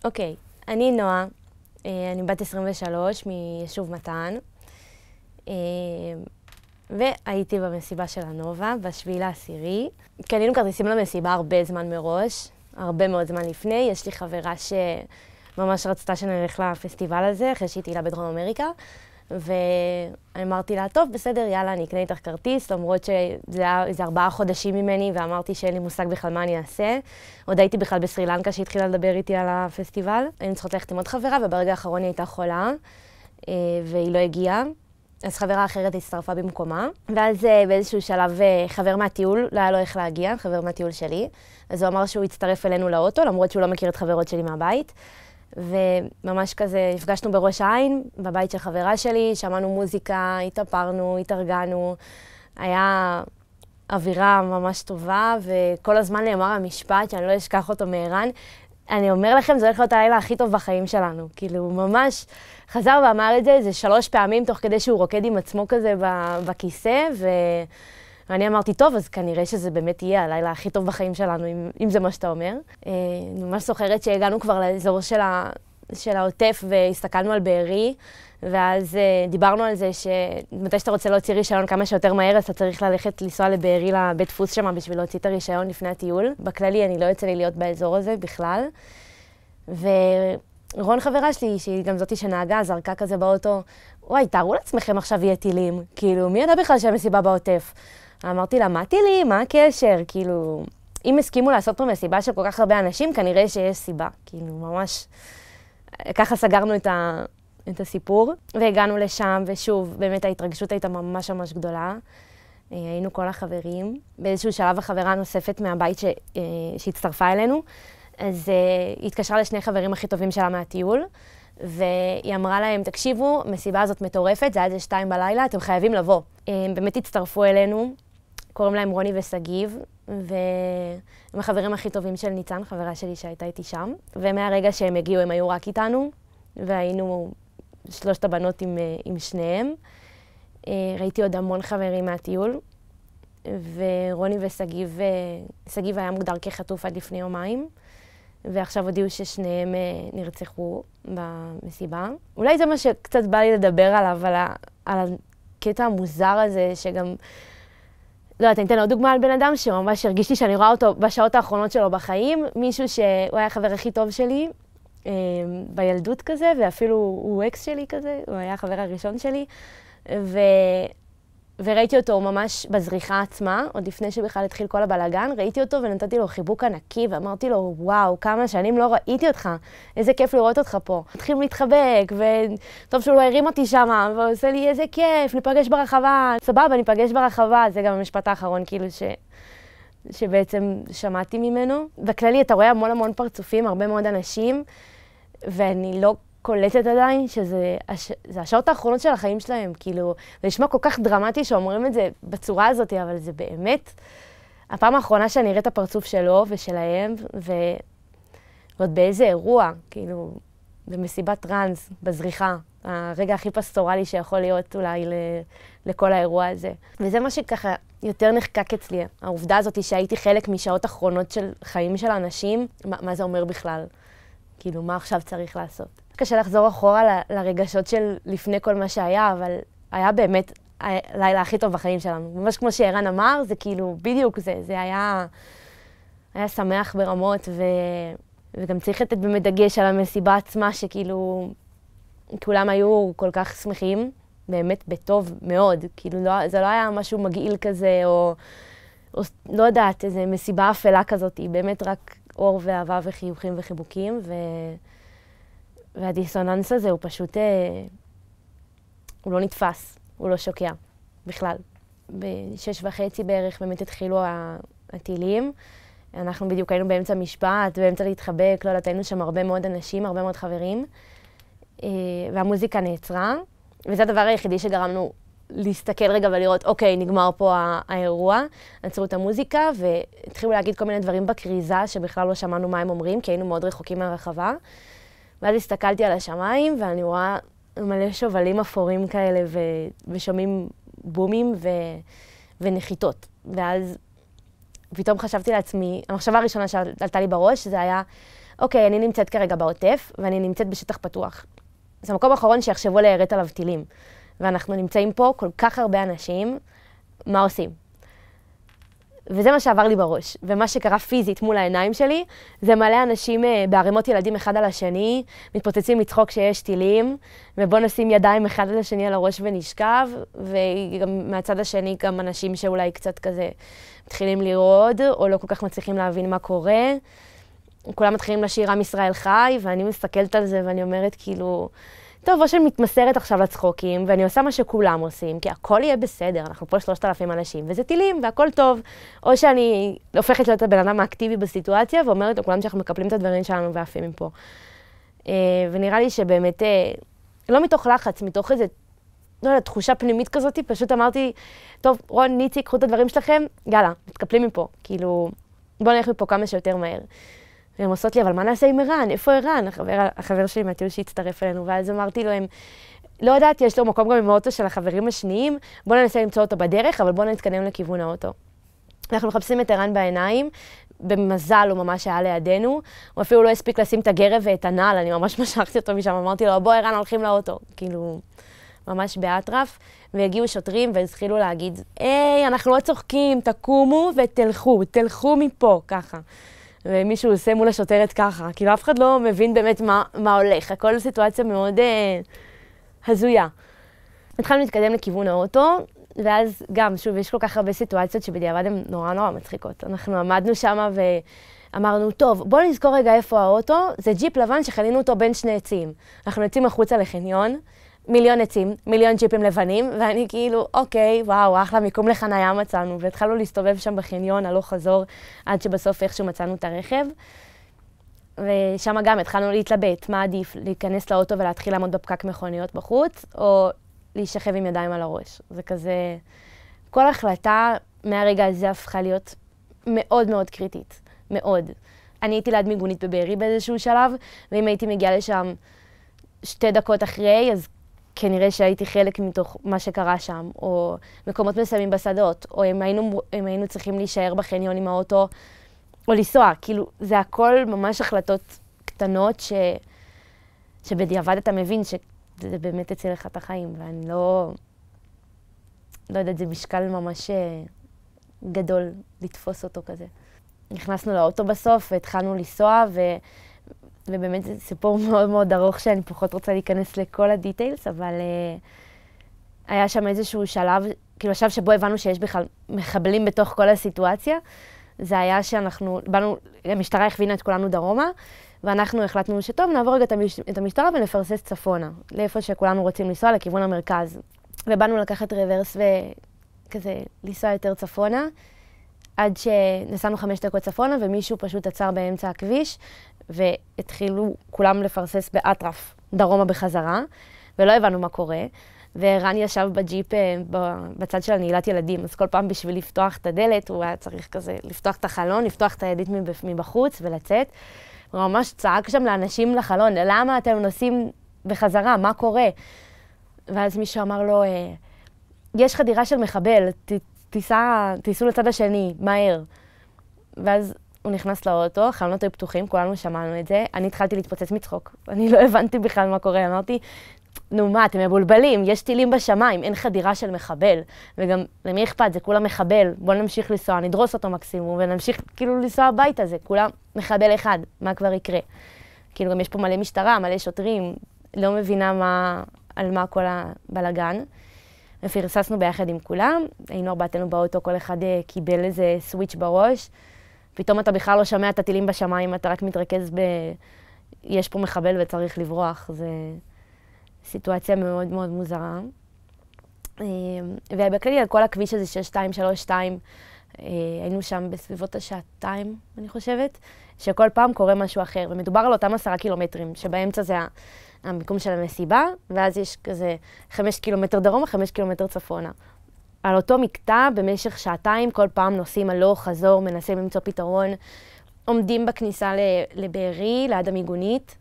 אוקיי, אני נועה, אני בת 23 מיישוב מתן, והייתי במסיבה של הנובה ב7/10. קנינו כרטיסים למסיבה הרבה זמן מראש, הרבה מאוד זמן לפני. יש לי חברה שממש רצתה שנלך לפסטיבל הזה, אחרי שהיא טיילה בדרום אמריקה, ואמרתי לה, טוב, בסדר, יאללה, אני אקנה איתך כרטיס, למרות שזה היה איזה 4 חודשים ממני, ואמרתי שאין לי מושג בכלל מה אני אעשה. עוד הייתי בכלל בסרי לנקה שהתחילה לדבר איתי על הפסטיבל. היינו צריכות ללכת עם עוד חברה, וברגע האחרון היא הייתה חולה, והיא לא הגיעה. אז חברה אחרת הצטרפה במקומה. ואז באיזשהו שלב חבר מהטיול, לא היה לו איך להגיע, חבר מהטיול שלי. אז הוא אמר שהוא יצטרף אלינו לאוטו, למרות שהוא לא מכיר את חברות שלי מהבית. וממש כזה, הפגשנו בראש העין, בבית של חברה שלי, שמענו מוזיקה, התאפרנו, התארגנו. היה אווירה ממש טובה, וכל הזמן נאמר המשפט, שאני לא אשכח אותו מערן. אני אומר לכם, זה הולך להיות הלילה הכי טוב בחיים שלנו. כאילו, הוא ממש חזר ואמר את זה 3 פעמים, תוך כדי שהוא רוקד עם עצמו כזה בכיסא, ואני אמרתי, טוב, אז כנראה שזה באמת יהיה הלילה הכי טוב בחיים שלנו, אם זה מה שאתה אומר. אני ממש זוכרת שהגענו כבר לאזור של העוטף, והסתכלנו על בארי, ואז דיברנו על זה שמתי שאתה רוצה להוציא רישיון כמה שיותר מהר, אז אתה צריך לנסוע לבארי לבית דפוס שם בשביל להוציא את הרישיון לפני הטיול. בכללי אני לא יוצא לי להיות באזור הזה בכלל. ורון חברה שלי, שהיא גם זאתי שנהגה, זרקה כזה באוטו, וואי, תארו לעצמכם עכשיו יהיה טילים. כאילו, מי ידע בכלל שהמסיבה בעוטף? אמרתי לה, מה טילים? מה הקשר? כאילו, אם הסכימו לעשות פה מסיבה של כל כך הרבה אנשים, כנראה שיש סיבה. כאילו, ממש, ככה סגרנו את הסיפור, והגענו לשם, ושוב, באמת ההתרגשות הייתה ממש ממש גדולה. היינו כל החברים. באיזשהו שלב החברה הנוספת מהבית שהצטרפה אלינו, אז היא התקשרה לשני חברים הכי טובים שלה מהטיול, והיא אמרה להם, תקשיבו, המסיבה הזאת מטורפת, זה היה 2 בלילה, אתם חייבים לבוא. הם באמת הצטרפו אלינו, קוראים להם רוני וסגיב, והם החברים הכי טובים של ניצן, חברה שלי שהייתה איתי שם. ומהרגע שהם הגיעו, הם היו רק איתנו, והיינו 3 הבנות עם שניהם. ראיתי עוד המון חברים מהטיול, ורוני וסגיב היה מוגדר כחטוף עד לפני יומיים, ועכשיו הודיעו ששניהם נרצחו במסיבה. אולי זה מה שקצת בא לי לדבר עליו, על הקטע המוזר הזה, שגם, לא יודעת, אני אתן עוד דוגמה על בן אדם שממש הרגיש לי שאני רואה אותו בשעות האחרונות שלו בחיים, מישהו שהוא היה החבר הכי טוב שלי, בילדות כזה, ואפילו הוא אקס שלי כזה, הוא היה החבר הראשון שלי, וראיתי אותו ממש בזריחה עצמה, עוד לפני שבכלל התחיל כל הבלגן, ראיתי אותו ונתתי לו חיבוק ענקי, ואמרתי לו, וואו, כמה שנים לא ראיתי אותך, איזה כיף לראות אותך פה. התחילו להתחבק, וטוב שהוא לא הרים אותי שם, ועושה לי איזה כיף, ניפגש ברחבה, סבבה, ניפגש ברחבה, זה גם המשפט האחרון, כאילו שבעצם שמעתי ממנו. בכללי, אתה רואה המון פרצופים, הרבה מאוד אנשים, ואני לא קולטת עדיין שזה השעות האחרונות של החיים שלהם. כאילו, זה נשמע כל כך דרמטי שאומרים את זה בצורה הזאת, אבל זה באמת הפעם האחרונה שאני אראה את הפרצוף שלו ושלהם, ועוד באיזה אירוע, כאילו, במסיבת טרנס, בזריחה, הרגע הכי פסטורלי שיכול להיות אולי לכל האירוע הזה. וזה מה שככה יותר נחקק אצלי, העובדה הזאת שהייתי חלק משעות אחרונות של חיים של אנשים, מה זה אומר בכלל? כאילו, מה עכשיו צריך לעשות? קשה לחזור אחורה לרגשות של לפני כל מה שהיה, אבל היה באמת הלילה הכי טוב בחיים שלנו. ממש כמו שערן אמר, זה כאילו, בדיוק זה היה שמח ברמות, וגם צריך לתת באמת דגש על המסיבה עצמה, שכאילו, כולם היו כל כך שמחים, באמת בטוב מאוד. כאילו, זה לא היה משהו מגעיל כזה, או לא יודעת, איזו מסיבה אפלה כזאת, באמת רק אור ואהבה וחיוכים וחיבוקים, והדיסוננס הזה הוא פשוט, הוא לא נתפס, הוא לא שוקע בכלל. ב6:30 בערך באמת התחילו הטילים. אנחנו בדיוק היינו באמצע משפט, באמצע להתחבק, לא יודעת, היינו שם הרבה מאוד אנשים, הרבה מאוד חברים, והמוזיקה נעצרה, וזה הדבר היחידי שגרמנו להסתכל רגע ולראות, אוקיי, נגמר פה האירוע, עצרו את המוזיקה, והתחילו להגיד כל מיני דברים בקריזה, שבכלל לא שמענו מה הם אומרים, כי היינו מאוד רחוקים מהרחבה. ואז הסתכלתי על השמיים, ואני רואה מלא שובלים אפורים כאלה, ושומעים בומים ונחיתות. ואז פתאום חשבתי לעצמי, המחשבה הראשונה שעלתה לי בראש, זה היה, אוקיי, אני נמצאת כרגע בעוטף, ואני נמצאת בשטח פתוח. זה המקום האחרון שיחשבו ליירט עליו טילים. ואנחנו נמצאים פה כל כך הרבה אנשים, מה עושים? וזה מה שעבר לי בראש. ומה שקרה פיזית מול העיניים שלי, זה מלא אנשים בערימות ילדים אחד על השני, מתפוצצים מצחוק שיש טילים, ובוא נשים ידיים אחד על השני על הראש ונשכב, וגם מהצד השני גם אנשים שאולי קצת כזה מתחילים לרעוד, או לא כל כך מצליחים להבין מה קורה. כולם מתחילים לשיר עם ישראל חי, ואני מסתכלת על זה ואני אומרת כאילו, טוב, או שאני מתמסרת עכשיו לצחוקים, ואני עושה מה שכולם עושים, כי הכל יהיה בסדר, אנחנו פה 3,000 אנשים, וזה טילים, והכל טוב. או שאני הופכת להיות הבן אדם האקטיבי בסיטואציה, ואומרת לכולם שאנחנו מקפלים את הדברים שלנו ועפים מפה. ונראה לי שבאמת, לא מתוך לחץ, מתוך איזו, לא יודע, תחושה פנימית כזאת, פשוט אמרתי, טוב, רון, ניצי, קחו את הדברים שלכם, יאללה, מתקפלים מפה. כאילו, בואו נלך מפה כמה שיותר מהר. והם עושות לי, אבל מה נעשה עם ערן? איפה ערן? החבר שלי מהטיול שהצטרף אלינו, ואז אמרתי לו, לא יודעת, יש לו מקום גם עם האוטו של החברים השניים, בואו ננסה למצוא אותו בדרך, אבל בואו נתקדם לכיוון האוטו. אנחנו מחפשים את ערן בעיניים, במזל הוא ממש היה לידינו, הוא אפילו לא הספיק לשים את הגרב ואת הנעל, אני ממש משכתי אותו משם, אמרתי לו, בוא ערן, הולכים לאוטו. כאילו, ממש באטרף, והגיעו שוטרים והתחילו להגיד, היי, אנחנו לא צוחקים, תקומו ותלכו, תלכו מפה, ככה. ומישהו עושה מול השוטרת ככה, כאילו אף אחד לא מבין באמת מה הולך, הכל סיטואציה מאוד הזויה. התחלנו להתקדם לכיוון האוטו, ואז גם, שוב, יש כל כך הרבה סיטואציות שבדיעבד הן נורא מצחיקות. אנחנו עמדנו שם ואמרנו, טוב, בואו נזכור רגע איפה האוטו, זה ג'יפ לבן שחנינו אותו בין שני עצים. אנחנו יוצאים החוצה לחניון, מיליון עצים, מיליון ג'יפים לבנים, ואני כאילו, אוקיי, וואו, אחלה מיקום לחנייה מצאנו, והתחלנו להסתובב שם בחניון, הלוך חזור, עד שבסוף איכשהו מצאנו את הרכב. ושם גם התחלנו להתלבט, מה עדיף, להיכנס לאוטו ולהתחיל לעמוד בפקק מכוניות בחוץ, או להישכב עם ידיים על הראש. זה כזה, כל החלטה מהרגע הזה הפכה להיות מאוד קריטית, מאוד. אני הייתי ליד מיגונית בבארי באיזשהו שלב, ואם הייתי מגיעה לשם 2 דקות אחרי, אז כנראה שהייתי חלק מתוך מה שקרה שם, או מקומות מסוימים בשדות, או אם היינו צריכים להישאר בחניון עם האוטו, או לנסוע. כאילו, זה הכל ממש החלטות קטנות שבדיעבד אתה מבין שזה באמת הציל לך את החיים, ואני לא יודעת, זה משקל ממש גדול לתפוס אותו כזה. נכנסנו לאוטו בסוף והתחלנו לנסוע, ובאמת זה סיפור מאוד ארוך שאני פחות רוצה להיכנס לכל הדיטיילס, אבל היה שם איזשהו שלב, כאילו השלב שבו הבנו שיש בכלל מחבלים בתוך כל הסיטואציה, זה היה שאנחנו באנו, המשטרה הכווינה את כולנו דרומה, ואנחנו החלטנו שטוב, נעבור רגע את המשטרה ונפרסס צפונה, לאיפה שכולנו רוצים לנסוע, לכיוון המרכז. ובאנו לקחת רוורס וכזה לנסוע יותר צפונה, עד שנסענו 5 דקות צפונה, ומישהו פשוט עצר באמצע הכביש, והתחילו כולם לפרסס באטרף דרומה בחזרה, ולא הבנו מה קורה. וערן ישב בג'יפ בצד של הנעילת ילדים, אז כל פעם בשביל לפתוח את הדלת, הוא היה צריך כזה לפתוח את החלון, לפתוח את הידית מבחוץ ולצאת. הוא ממש צעק שם לאנשים לחלון, למה אתם נוסעים בחזרה, מה קורה? ואז מישהו אמר לו, יש חדירה של מחבל, תיסעו לצד השני, מהר. ואז הוא נכנס לאוטו, החלונות היו פתוחים, כולנו שמענו את זה, אני התחלתי להתפוצץ מצחוק, אני לא הבנתי בכלל מה קורה, אמרתי, נו מה, אתם מבולבלים, יש טילים בשמיים, אין חדירה של מחבל, וגם למי אכפת, זה כולה מחבל, בואו נמשיך לנסוע, נדרוס אותו מקסימום, ונמשיך כאילו לנסוע הביתה, זה כולה מחבל אחד, מה כבר יקרה? כאילו גם יש פה מלא משטרה, מלא שוטרים, לא מבינה על מה כל הבלגן. ופרססנו ביחד עם כולם, היינו 4 באוטו, כל אחד קיבל איזה סוויץ' בראש, פתאום אתה בכלל לא שומע את הטילים בשמיים, אתה רק מתרכז יש פה מחבל וצריך לברוח, זה סיטואציה מאוד מוזרה. ובכללי על כל הכביש הזה 6232, היינו שם בסביבות השעתיים, אני חושבת, שכל פעם קורה משהו אחר, ומדובר על אותם 10 קילומטרים, שבאמצע זה המיקום של המסיבה, ואז יש כזה 5 קילומטר דרומה, 5 קילומטר צפונה. על אותו מקטע, במשך 2 שעתיים, כל פעם נוסעים הלוך, חזור, מנסים למצוא פתרון, עומדים בכניסה לבארי, ליד המיגונית,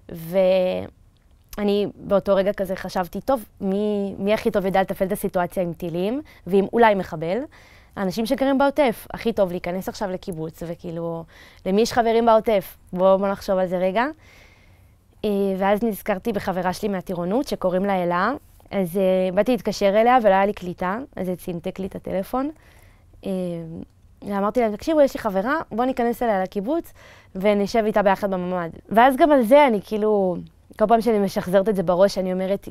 ואני באותו רגע כזה חשבתי, טוב, מי הכי טוב ידע לטפל את הסיטואציה עם טילים, ועם אולי מחבל, האנשים שגרים בעוטף, הכי טוב להיכנס עכשיו לקיבוץ, וכאילו, למי יש חברים בעוטף? בואו נחשוב על זה רגע. ואז נזכרתי בחברה שלי מהטירונות, שקוראים לה אלה, אז באתי להתקשר אליה ולא היה לי קליטה, אז זה צינתק לי את הטלפון. ואמרתי להם, תקשיבו, יש לי חברה, בואו ניכנס אליה לקיבוץ, ונשב איתה ביחד בממ"ד. ואז גם על זה אני כאילו, כל פעם שאני משחזרת את זה בראש, אני אומרת,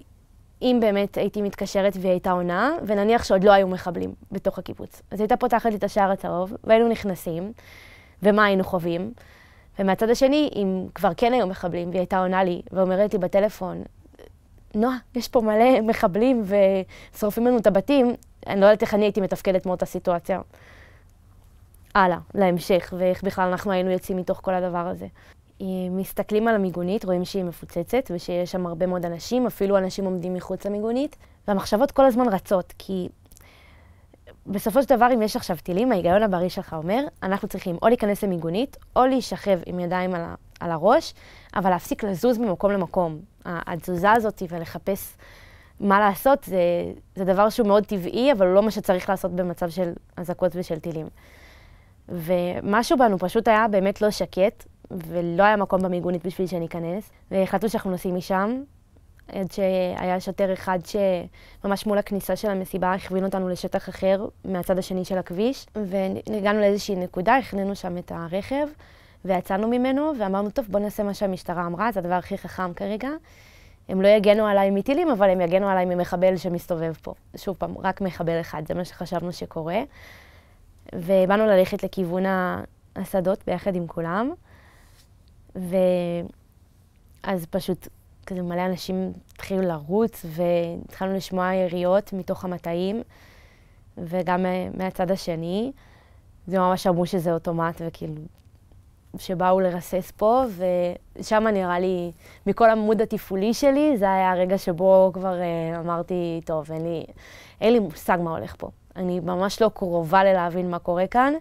אם באמת הייתי מתקשרת והיא הייתה עונה, ונניח שעוד לא היו מחבלים בתוך הקיבוץ. אז הייתה פותחת לי את השער הצהוב, והיינו נכנסים, ומה היינו חווים. ומהצד השני, אם כבר כן היו מחבלים, והיא הייתה עונה לי, ואומרת לי בטלפון, נועה, יש פה מלא מחבלים ושורפים לנו את הבתים, אני לא יודעת איך אני הייתי מתפקדת מאותה סיטואציה. הלאה, להמשך, ואיך בכלל אנחנו היינו יוצאים מתוך כל הדבר הזה. מסתכלים על המיגונית, רואים שהיא מפוצצת, ושיש שם הרבה מאוד אנשים, אפילו אנשים עומדים מחוץ למיגונית, והמחשבות כל הזמן רצות, כי בסופו של דבר, אם יש עכשיו טילים, ההיגיון הבריא שלך אומר, אנחנו צריכים או להיכנס למיגונית, או להישכב עם ידיים על הראש, אבל להפסיק לזוז ממקום למקום. התזוזה הזאת ולחפש מה לעשות, זה דבר שהוא מאוד טבעי, אבל לא מה שצריך לעשות במצב של אזעקות ושל טילים. ומשהו בנו פשוט היה באמת לא שקט, ולא היה מקום במיגונית בשביל שניכנס, והחלטנו שאנחנו נוסעים משם, עד שהיה שוטר אחד שממש מול הכניסה של המסיבה הכווין אותנו לשטח אחר מהצד השני של הכביש, והגענו לאיזושהי נקודה, הכננו שם את הרכב, ויצאנו ממנו, ואמרנו, טוב, בוא נעשה מה שהמשטרה אמרה, זה הדבר הכי חכם כרגע. הם לא יגנו עליי מטילים, אבל הם יגנו עליי ממחבל שמסתובב פה. שוב פעם, רק מחבל אחד, זה מה שחשבנו שקורה. ובאנו ללכת לכיוון השדות ביחד עם כולם, ואז פשוט כזה מלא אנשים התחילו לרוץ, והתחלנו לשמוע יריות מתוך המטעים, וגם מהצד השני. זה ממש אמרו שזה אוטומט, וכאילו, שבאו לרסס פה, ושם נראה לי, מכל עמוד התפעולי שלי, זה היה הרגע שבו כבר אמרתי, טוב, אין לי מושג מה הולך פה. אני ממש לא קרובה ללהבין מה קורה כאן,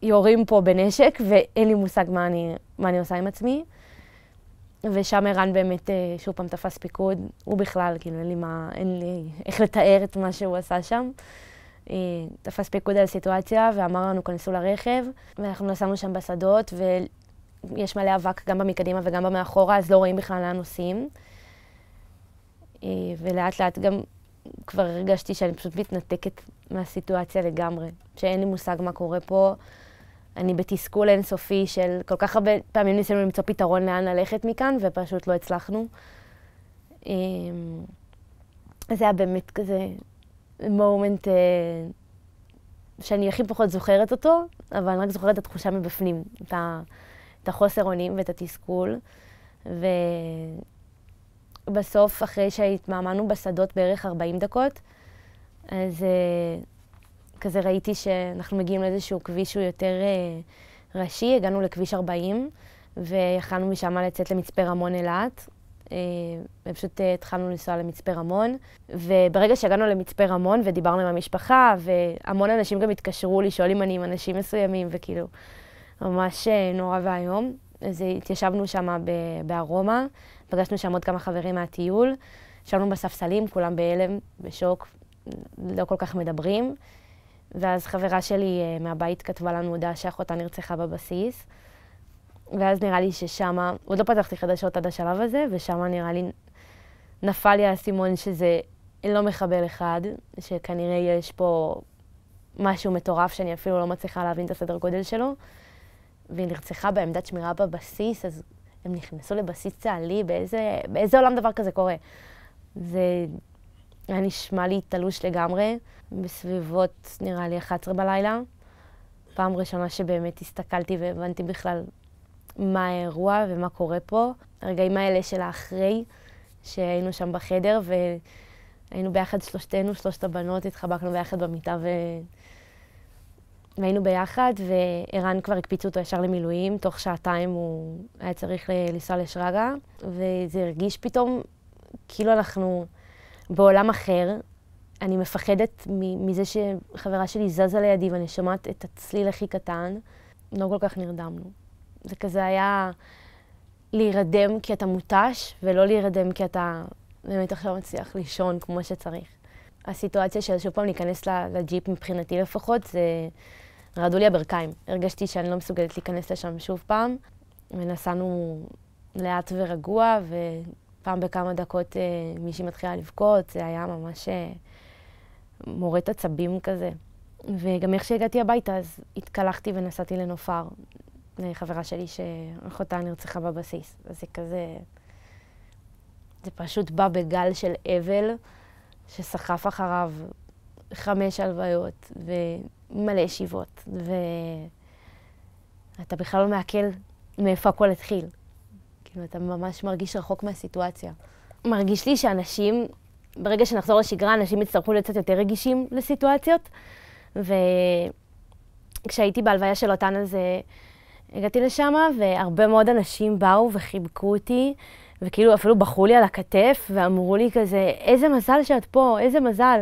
ויורים פה בנשק, ואין לי מושג מה אני עושה עם עצמי. ושם ערן באמת שוב פעם תפס פיקוד, הוא בכלל, כאילו אין לי איך לתאר את מה שהוא עשה שם. תפס פיקוד על הסיטואציה ואמר לנו, כנסו לרכב, ואנחנו נסענו שם בשדות, ויש מלא אבק גם במקדימה וגם במאחורה, אז לא רואים בכלל לאן נוסעים. ולאט לאט גם כבר הרגשתי שאני פשוט מתנתקת מהסיטואציה לגמרי, שאין לי מושג מה קורה פה. אני בתסכול אינסופי של כל כך הרבה פעמים ניסינו למצוא פתרון לאן ללכת מכאן, ופשוט לא הצלחנו. זה היה באמת כזה מומנט שאני הכי פחות זוכרת אותו, אבל אני רק זוכרת את התחושה מבפנים, את החוסר אונים ואת התסכול. ובסוף, אחרי שהתמהמהנו בשדות בערך 40 דקות, אז כזה ראיתי שאנחנו מגיעים לאיזשהו כביש שהוא יותר ראשי, הגענו לכביש 40, ויכלנו משם לצאת למצפה רמון אילת, ופשוט התחלנו לנסוע למצפה רמון, וברגע שהגענו למצפה רמון ודיברנו עם המשפחה, והמון אנשים גם התקשרו לשאול אם אני עם אנשים מסוימים, וכאילו ממש נורא והיום. אז התיישבנו שם בארומה, פגשנו שם עוד כמה חברים מהטיול, ישבנו בספסלים, כולם בהלם, בשוק, לא כל כך מדברים. ואז חברה שלי מהבית כתבה לנו הודעה שאחותה נרצחה בבסיס. ואז נראה לי ששמה, עוד לא פתחתי חדשות עד השלב הזה, ושמה נראה לי נפל לי האסימון שזה לא מחבל אחד, שכנראה יש פה משהו מטורף שאני אפילו לא מצליחה להבין את הסדר גודל שלו. והיא נרצחה בעמדת שמירה בבסיס, אז הם נכנסו לבסיס צה"לי, באיזה עולם דבר כזה קורה? זה היה נשמע לי תלוש לגמרי, בסביבות נראה לי 11 בלילה. פעם ראשונה שבאמת הסתכלתי והבנתי בכלל מה האירוע ומה קורה פה. הרגעים האלה של האחרי, שהיינו שם בחדר והיינו ביחד שלושתנו, שלושת הבנות, התחבקנו ביחד במיטה והיינו ביחד, וערן כבר הקפיצו אותו ישר למילואים, תוך שעתיים הוא היה צריך לנסוע לשרגא, וזה הרגיש פתאום כאילו אנחנו בעולם אחר. אני מפחדת מזה שחברה שלי זזה לידי ואני שומעת את הצליל הכי קטן. לא כל כך נרדמנו. זה כזה היה להירדם כי אתה מותש, ולא להירדם כי אתה באמת עכשיו מצליח לישון כמו שצריך. הסיטואציה של שוב פעם להיכנס לג'יפ מבחינתי לפחות, זה רעדו לי הברכיים. הרגשתי שאני לא מסוגלת להיכנס לשם שוב פעם. ונסענו לאט ורגוע, ופעם בכמה דקות מישהי מתחילה לבכות, זה היה ממש מורט עצבים כזה. וגם איך שהגעתי הביתה, אז התקלחתי ונסעתי לנופר, לחברה שלי שאחותה נרצחה בבסיס. אז זה כזה, זה פשוט בא בגל של אבל, שסחף אחריו 5 הלוויות ומלא ישיבות, ואתה בכלל לא מעכל מאיפה הכל התחיל. כאילו, אתה ממש מרגיש רחוק מהסיטואציה. מרגיש לי שאנשים, ברגע שנחזור לשגרה, אנשים יצטרכו להיות קצת יותר רגישים לסיטואציות, וכשהייתי בהלוויה של אותן, אז הגעתי לשם, והרבה מאוד אנשים באו וחיבקו אותי, וכאילו אפילו בחרו לי על הכתף, ואמרו לי כזה, איזה מזל שאת פה, איזה מזל.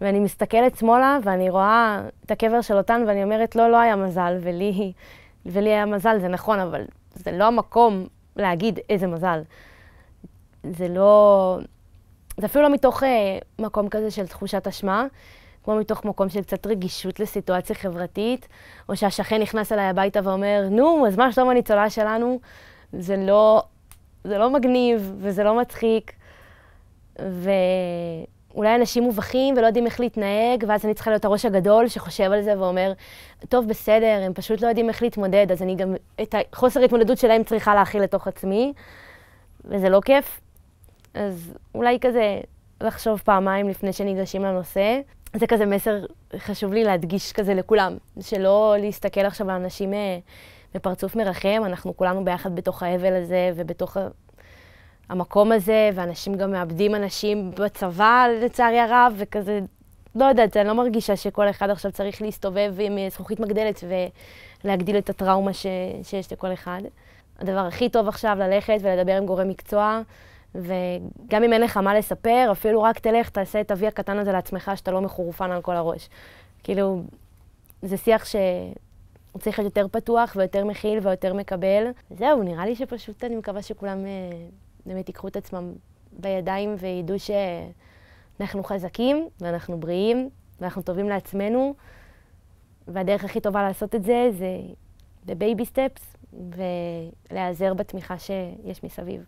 ואני מסתכלת שמאלה, ואני רואה את הקבר של אותן, ואני אומרת, לא היה מזל, ולי היה מזל, זה נכון, אבל זה לא המקום להגיד איזה מזל. זה אפילו לא מתוך מקום כזה של תחושת אשמה, כמו מתוך מקום של קצת רגישות לסיטואציה חברתית, או שהשכן נכנס אליי הביתה ואומר, נו, אז מה שלום הניצולה שלנו? זה לא מגניב, וזה לא מצחיק, ואולי אנשים מובכים ולא יודעים איך להתנהג, ואז אני צריכה להיות הראש הגדול שחושב על זה ואומר, טוב, בסדר, הם פשוט לא יודעים איך להתמודד, אז אני גם את החוסר התמודדות שלהם צריכה להכיל לתוך עצמי, וזה לא כיף. אז אולי כזה לחשוב פעמיים לפני שניגשים לנושא. זה כזה מסר חשוב לי להדגיש כזה לכולם, שלא להסתכל עכשיו על אנשים בפרצוף מרחם, אנחנו כולנו ביחד בתוך האבל הזה ובתוך המקום הזה, ואנשים גם מאבדים אנשים בצבא לצערי הרב, וכזה, לא יודעת, אני לא מרגישה שכל אחד עכשיו צריך להסתובב עם זכוכית מגדלת ולהגדיל את הטראומה שיש לכל אחד. הדבר הכי טוב עכשיו ללכת ולדבר עם גורם מקצוע, וגם אם אין לך מה לספר, אפילו רק תלך, תעשה את אבי הקטן הזה לעצמך, שאתה לא מחורפן על כל הראש. כאילו, זה שיח שהוא צריך להיות יותר פתוח ויותר מכיל ויותר מקבל. זהו, נראה לי שפשוט אני מקווה שכולם באמת ייקחו את עצמם בידיים וידעו שאנחנו חזקים ואנחנו בריאים ואנחנו טובים לעצמנו, והדרך הכי טובה לעשות את זה בבייבי סטפס, ולהיעזר בתמיכה שיש מסביב.